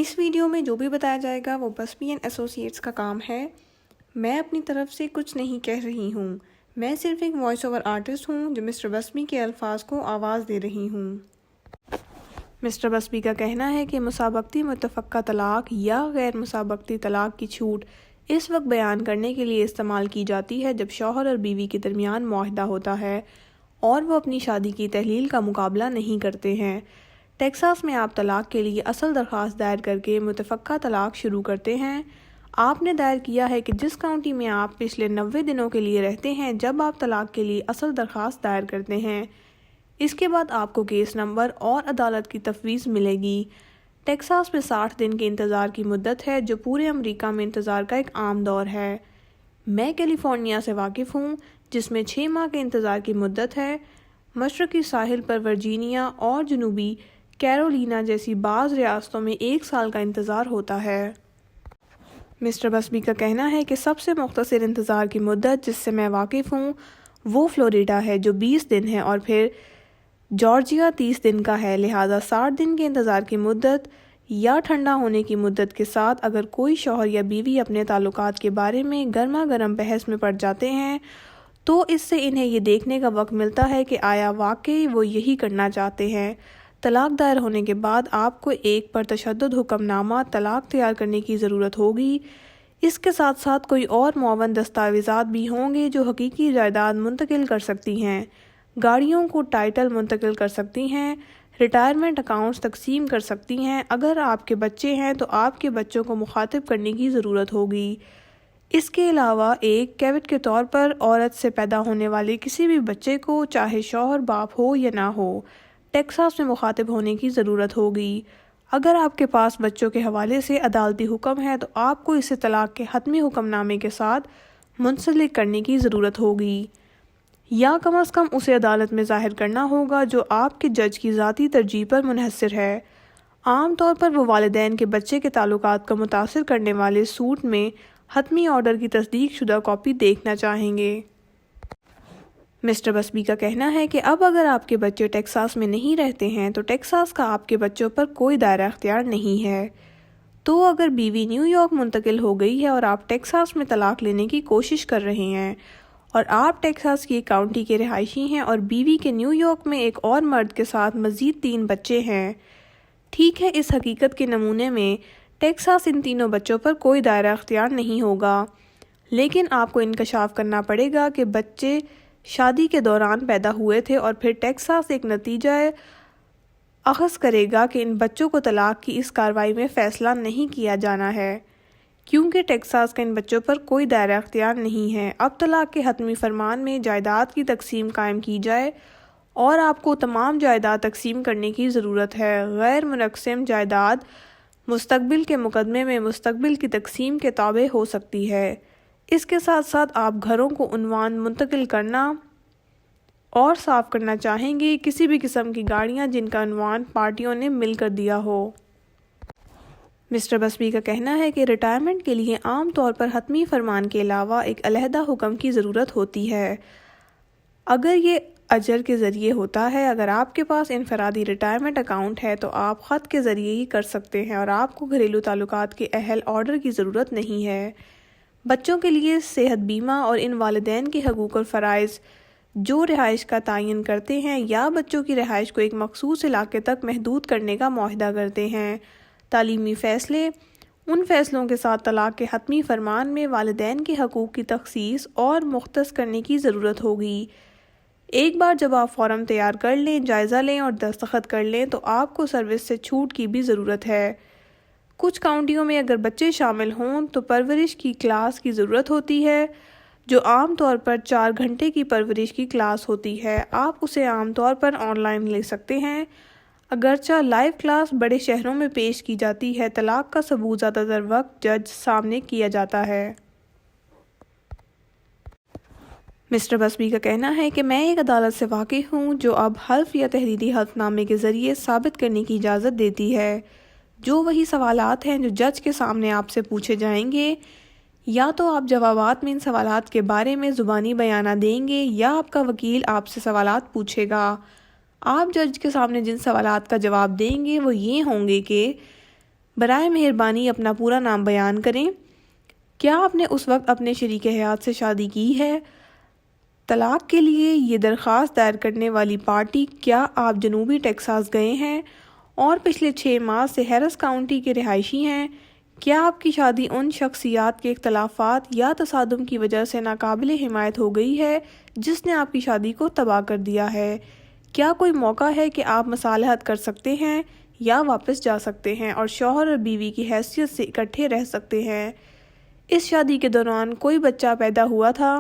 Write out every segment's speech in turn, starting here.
اس video میں جو بھی بتایا جائے گا وہ بسمی اینڈ ایسوسیٹس کا کام ہے۔ میں اپنی طرف سے کچھ نہیں کہہ رہی ہوں، میں صرف ایک وائس اوور آرٹسٹ ہوں جو مسٹر بسمی کے الفاظ کو آواز دے رہی ہوں۔ مسٹر بسمی کا کہنا ہے کہ مسابقتی متفقہ طلاق یا غیر مسابقتی طلاق کی چھوٹ اس وقت بیان کرنے کے لیے استعمال کی جاتی ہے جب شوہر اور بیوی کے درمیان معاہدہ ہوتا ہے اور وہ اپنی شادی کی تحلیل کا مقابلہ نہیں کرتے ہیں۔ ٹیکساس میں آپ طلاق کے لیے اصل درخواست دائر کر کے متفقہ طلاق شروع کرتے ہیں۔ آپ نے دائر کیا ہے کہ جس کاؤنٹی میں آپ پچھلے 90 دنوں کے لیے رہتے ہیں جب آپ طلاق کے لیے اصل درخواست دائر کرتے ہیں۔ اس کے بعد آپ کو کیس نمبر اور عدالت کی تفویض ملے گی۔ ٹیکساس میں 60 دن کے انتظار کی مدت ہے جو پورے امریکہ میں انتظار کا ایک عام دور ہے۔ میں کیلیفورنیا سے واقف ہوں جس میں 6 ماہ کے انتظار کی مدت ہے۔ مشرقی ساحل پر ورجینیا اور جنوبی کیرولینا جیسی بعض ریاستوں میں 1 سال کا انتظار ہوتا ہے۔ مسٹر بسمی کا کہنا ہے کہ سب سے مختصر انتظار کی مدت جس سے میں واقف ہوں وہ فلوریڈا ہے جو 20 دن ہے اور پھر جارجیا 30 دن کا ہے، لہٰذا 60 دن کے انتظار کی مدت یا ٹھنڈا ہونے کی مدت کے ساتھ اگر کوئی شوہر یا بیوی اپنے تعلقات کے بارے میں گرما گرم بحث میں پڑ جاتے ہیں تو اس سے انہیں یہ دیکھنے کا وقت ملتا ہے کہ آیا واقعی وہ یہی کرنا چاہتے ہیں۔ طلاق دائر ہونے کے بعد آپ کو ایک پر تشدد حکم نامہ طلاق تیار کرنے کی ضرورت ہوگی۔ اس کے ساتھ ساتھ کوئی اور معاون دستاویزات بھی ہوں گے جو حقیقی جائیداد منتقل کر سکتی ہیں، گاڑیوں کو ٹائٹل منتقل کر سکتی ہیں، ریٹائرمنٹ اکاؤنٹس تقسیم کر سکتی ہیں۔ اگر آپ کے بچے ہیں تو آپ کے بچوں کو مخاطب کرنے کی ضرورت ہوگی۔ اس کے علاوہ ایک کیوٹ کے طور پر عورت سے پیدا ہونے والے کسی بھی بچے کو چاہے شوہر باپ ہو یا نہ ہو ٹیکساس میں مخاطب ہونے کی ضرورت ہوگی۔ اگر آپ کے پاس بچوں کے حوالے سے عدالتی حکم ہے تو آپ کو اسے طلاق کے حتمی حکم نامے کے ساتھ منسلک کرنے کی ضرورت ہوگی یا کم از کم اسے عدالت میں ظاہر کرنا ہوگا جو آپ کے جج کی ذاتی ترجیح پر منحصر ہے۔ عام طور پر وہ والدین کے بچے کے تعلقات کو متاثر کرنے والے سوٹ میں حتمی آرڈر کی تصدیق شدہ کاپی دیکھنا چاہیں گے۔ مسٹر بسمی کا کہنا ہے کہ اب اگر آپ کے بچے ٹیکساس میں نہیں رہتے ہیں تو ٹیکساس کا آپ کے بچوں پر کوئی دائرہ اختیار نہیں ہے۔ تو اگر بیوی نیو یارک منتقل ہو گئی ہے اور آپ ٹیکساس میں طلاق لینے کی کوشش کر رہے ہیں اور آپ ٹیکساس کی ایک کاؤنٹی کے رہائشی ہیں اور بیوی کے نیو یارک میں ایک اور مرد کے ساتھ مزید 3 بچے ہیں، ٹھیک ہے، اس حقیقت کے نمونے میں ٹیکساس ان تینوں بچوں پر کوئی دائرہ اختیار نہیں ہوگا، لیکن آپ کو انکشاف کرنا پڑے گا کہ بچے شادی کے دوران پیدا ہوئے تھے اور پھر ٹیکساس ایک نتیجہ اخذ کرے گا کہ ان بچوں کو طلاق کی اس کارروائی میں فیصلہ نہیں کیا جانا ہے کیونکہ ٹیکساس کا ان بچوں پر کوئی دائرہ اختیار نہیں ہے۔ اب طلاق کے حتمی فرمان میں جائیداد کی تقسیم قائم کی جائے اور آپ کو تمام جائیداد تقسیم کرنے کی ضرورت ہے۔ غیر منقسم جائیداد مستقبل کے مقدمے میں مستقبل کی تقسیم کے تابع ہو سکتی ہے۔ اس کے ساتھ ساتھ آپ گھروں کو عنوان منتقل کرنا اور صاف کرنا چاہیں گے، کسی بھی قسم کی گاڑیاں جن کا عنوان پارٹیوں نے مل کر دیا ہو۔ مسٹر بسمی کا کہنا ہے کہ ریٹائرمنٹ کے لیے عام طور پر حتمی فرمان کے علاوہ ایک علیحدہ حکم کی ضرورت ہوتی ہے۔ اگر یہ اجر کے ذریعے ہوتا ہے، اگر آپ کے پاس انفرادی ریٹائرمنٹ اکاؤنٹ ہے تو آپ خط کے ذریعے ہی کر سکتے ہیں اور آپ کو گھریلو تعلقات کے اہل آرڈر کی ضرورت نہیں ہے۔ بچوں کے لیے صحت بیمہ اور ان والدین کے حقوق اور فرائض جو رہائش کا تعین کرتے ہیں یا بچوں کی رہائش کو ایک مخصوص علاقے تک محدود کرنے کا معاہدہ کرتے ہیں۔ تعلیمی فیصلے، ان فیصلوں کے ساتھ طلاق کے حتمی فرمان میں والدین کے حقوق کی تخصیص اور مختص کرنے کی ضرورت ہوگی۔ ایک بار جب آپ فارم تیار کر لیں، جائزہ لیں اور دستخط کر لیں تو آپ کو سروس سے چھوٹ کی بھی ضرورت ہے۔ کچھ کاؤنٹیوں میں اگر بچے شامل ہوں تو پرورش کی کلاس کی ضرورت ہوتی ہے جو عام طور پر 4 گھنٹے کی پرورش کی کلاس ہوتی ہے۔ آپ اسے عام طور پر آن لائن لے سکتے ہیں۔ اگرچہ لائیو کلاس بڑے شہروں میں پیش کی جاتی ہے، طلاق کا ثبوت زیادہ تر وقت جج سامنے کیا جاتا ہے۔ مسٹر بسمی کا کہنا ہے کہ میں ایک عدالت سے واقف ہوں جو اب حلف یا تحریری حلف نامے کے ذریعے ثابت کرنے کی اجازت دیتی ہے جو وہی سوالات ہیں جو جج کے سامنے آپ سے پوچھے جائیں گے، یا تو آپ جوابات میں ان سوالات کے بارے میں زبانی بیانہ دیں گے یا آپ کا وکیل آپ سے سوالات پوچھے گا۔ آپ جج کے سامنے جن سوالات کا جواب دیں گے وہ یہ ہوں گے کہ برائے مہربانی اپنا پورا نام بیان کریں۔ کیا آپ نے اس وقت اپنے شریک حیات سے شادی کی ہے؟ طلاق کے لیے یہ درخواست دائر کرنے والی پارٹی، کیا آپ جنوبی ٹیکساس گئے ہیں اور پچھلے 6 ماہ سے ہیرس کاؤنٹی کے رہائشی ہیں؟ کیا آپ کی شادی ان شخصیات کے اختلافات یا تصادم کی وجہ سے ناقابل حمایت ہو گئی ہے جس نے آپ کی شادی کو تباہ کر دیا ہے؟ کیا کوئی موقع ہے کہ آپ مصالحت کر سکتے ہیں یا واپس جا سکتے ہیں اور شوہر اور بیوی کی حیثیت سے اکٹھے رہ سکتے ہیں؟ اس شادی کے دوران کوئی بچہ پیدا ہوا تھا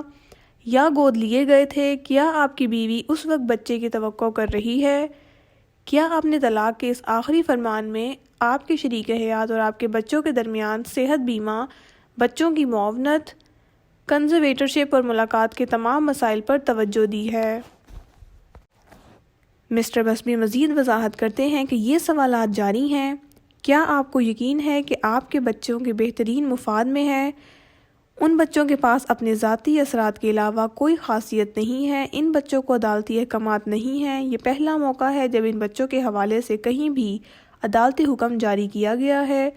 یا گود لیے گئے تھے؟ کیا آپ کی بیوی اس وقت بچے کی توقع کر رہی ہے؟ کیا آپ نے طلاق کے اس آخری فرمان میں آپ کے شریک حیات اور آپ کے بچوں کے درمیان صحت بیمہ، بچوں کی معاونت، کنزرویٹرشپ اور ملاقات کے تمام مسائل پر توجہ دی ہے؟ مسٹر بسبی مزید وضاحت کرتے ہیں کہ یہ سوالات جاری ہیں۔ کیا آپ کو یقین ہے کہ آپ کے بچوں کے بہترین مفاد میں ہے؟ ان بچوں کے پاس اپنے ذاتی اثرات کے علاوہ کوئی خاصیت نہیں ہے۔ ان بچوں کو عدالتی احکامات نہیں ہیں۔ یہ پہلا موقع ہے جب ان بچوں کے حوالے سے کہیں بھی عدالتی حکم جاری کیا گیا ہے۔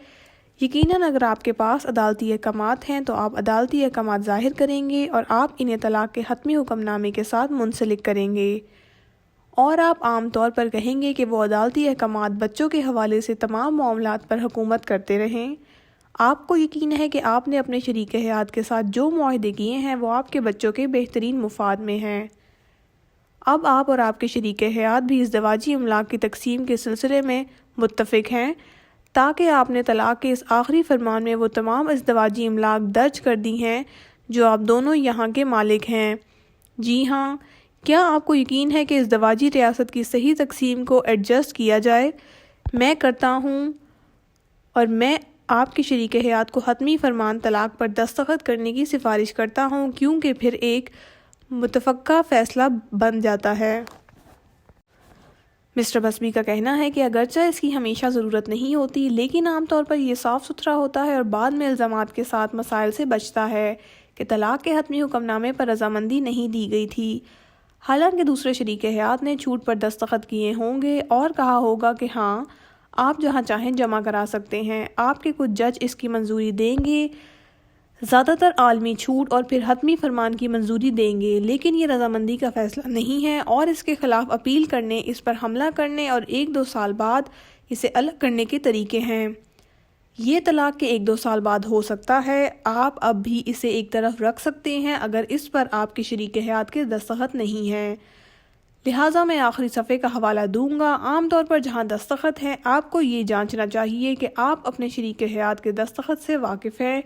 یقیناً اگر آپ کے پاس عدالتی احکامات ہیں تو آپ عدالتی احکامات ظاہر کریں گے اور آپ انہیں طلاق کے حتمی حکم نامے کے ساتھ منسلک کریں گے، اور آپ عام طور پر کہیں گے کہ وہ عدالتی احکامات بچوں کے حوالے سے تمام معاملات پر حکومت کرتے رہیں۔ آپ کو یقین ہے کہ آپ نے اپنے شریک حیات کے ساتھ جو معاہدے کیے ہیں وہ آپ کے بچوں کے بہترین مفاد میں ہیں۔ اب آپ اور آپ کے شریک حیات بھی ازدواجی املاک کی تقسیم کے سلسلے میں متفق ہیں، تاکہ آپ نے طلاق کے اس آخری فرمان میں وہ تمام ازدواجی املاک درج کر دی ہیں جو آپ دونوں یہاں کے مالک ہیں۔ جی ہاں، کیا آپ کو یقین ہے کہ ازدواجی ریاست کی صحیح تقسیم کو ایڈجسٹ کیا جائے؟ میں کرتا ہوں، اور میں آپ کے شریک حیات کو حتمی فرمان طلاق پر دستخط کرنے کی سفارش کرتا ہوں، کیونکہ پھر ایک متفقہ فیصلہ بن جاتا ہے۔ مسٹر بسبی کا کہنا ہے کہ اگرچہ اس کی ہمیشہ ضرورت نہیں ہوتی، لیکن عام طور پر یہ صاف ستھرا ہوتا ہے اور بعد میں الزامات کے ساتھ مسائل سے بچتا ہے کہ طلاق کے حتمی حکم نامے پر رضامندی نہیں دی گئی تھی، حالانکہ دوسرے شریک حیات نے چھوٹ پر دستخط کیے ہوں گے اور کہا ہوگا کہ ہاں، آپ جہاں چاہیں جمع کرا سکتے ہیں۔ آپ کے کچھ جج اس کی منظوری دیں گے، زیادہ تر عالمی چھوٹ اور پھر حتمی فرمان کی منظوری دیں گے، لیکن یہ رضامندی کا فیصلہ نہیں ہے اور اس کے خلاف اپیل کرنے، اس پر حملہ کرنے اور 1-2 سال بعد اسے الگ کرنے کے طریقے ہیں۔ یہ طلاق کے 1-2 سال بعد ہو سکتا ہے۔ آپ اب بھی اسے ایک طرف رکھ سکتے ہیں اگر اس پر آپ کے شریک حیات کے دستخط نہیں ہیں، لہٰذا میں آخری صفحے کا حوالہ دوں گا۔ عام طور پر جہاں دستخط ہیں، آپ کو یہ جانچنا چاہیے کہ آپ اپنے شریک حیات کے دستخط سے واقف ہیں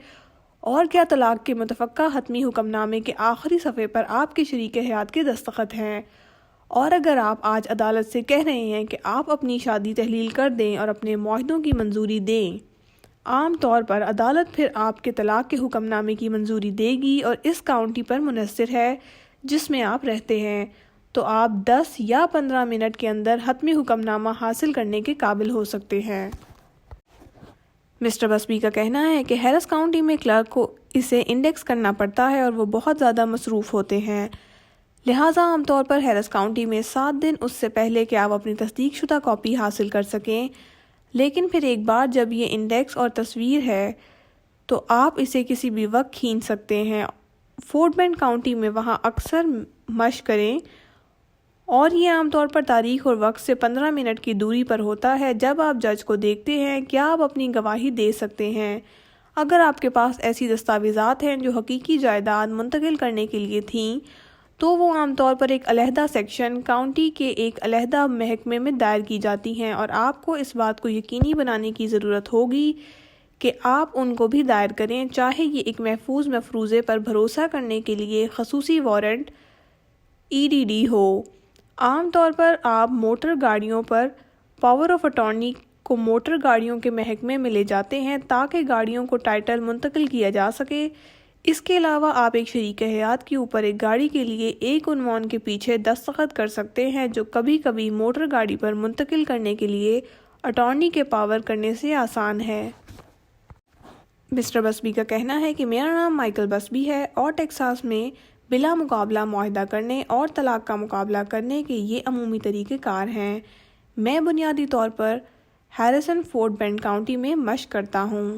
اور کیا طلاق کے متفقہ حتمی حکم نامے کے آخری صفحے پر آپ کے شریک حیات کے دستخط ہیں، اور اگر آپ آج عدالت سے کہہ رہے ہیں کہ آپ اپنی شادی تحلیل کر دیں اور اپنے معاہدوں کی منظوری دیں، عام طور پر عدالت پھر آپ کے طلاق کے حکم نامے کی منظوری دے گی اور اس کاؤنٹی پر منحصر ہے جس میں آپ رہتے ہیں، تو آپ 10 یا 15 منٹ کے اندر حتمی حکم نامہ حاصل کرنے کے قابل ہو سکتے ہیں۔ مسٹر بسبی کا کہنا ہے کہ ہیرس کاؤنٹی میں کلرک کو اسے انڈیکس کرنا پڑتا ہے اور وہ بہت زیادہ مصروف ہوتے ہیں، لہٰذا عام طور پر ہیرس کاؤنٹی میں 7 دن اس سے پہلے کہ آپ اپنی تصدیق شدہ کاپی حاصل کر سکیں، لیکن پھر ایک بار جب یہ انڈیکس اور تصویر ہے تو آپ اسے کسی بھی وقت کھینچ سکتے ہیں۔ فورٹ بینڈ کاؤنٹی میں وہاں اکثر مشق کریں، اور یہ عام طور پر تاریخ اور وقت سے 15 منٹ کی دوری پر ہوتا ہے۔ جب آپ جج کو دیکھتے ہیں، کیا آپ اپنی گواہی دے سکتے ہیں؟ اگر آپ کے پاس ایسی دستاویزات ہیں جو حقیقی جائیداد منتقل کرنے کے لیے تھیں، تو وہ عام طور پر ایک علیحدہ سیکشن کاؤنٹی کے ایک علیحدہ محکمے میں دائر کی جاتی ہیں، اور آپ کو اس بات کو یقینی بنانے کی ضرورت ہوگی کہ آپ ان کو بھی دائر کریں، چاہے یہ ایک محفوظ مفروضے پر بھروسہ کرنے کے لیے خصوصی وارنٹ EDD ہو۔ عام طور پر آپ موٹر گاڑیوں پر پاور آف اٹارنی کو موٹر گاڑیوں کے محکمے میں لے جاتے ہیں تاکہ گاڑیوں کو ٹائٹل منتقل کیا جا سکے۔ اس کے علاوہ آپ ایک شریک حیات کے اوپر ایک گاڑی کے لیے ایک عنوان کے پیچھے دستخط کر سکتے ہیں، جو کبھی کبھی موٹر گاڑی پر منتقل کرنے کے لیے اٹارنی کے پاور کرنے سے آسان ہے۔ مسٹر بسبی کا کہنا ہے کہ میرا نام مائیکل بسبی ہے اور ٹیکساس میں بلا مقابلہ معاہدہ کرنے اور طلاق کا مقابلہ کرنے کے یہ عمومی طریقہ کار ہیں۔ میں بنیادی طور پر ہیریسن فورڈ بینڈ کاؤنٹی میں مشق کرتا ہوں۔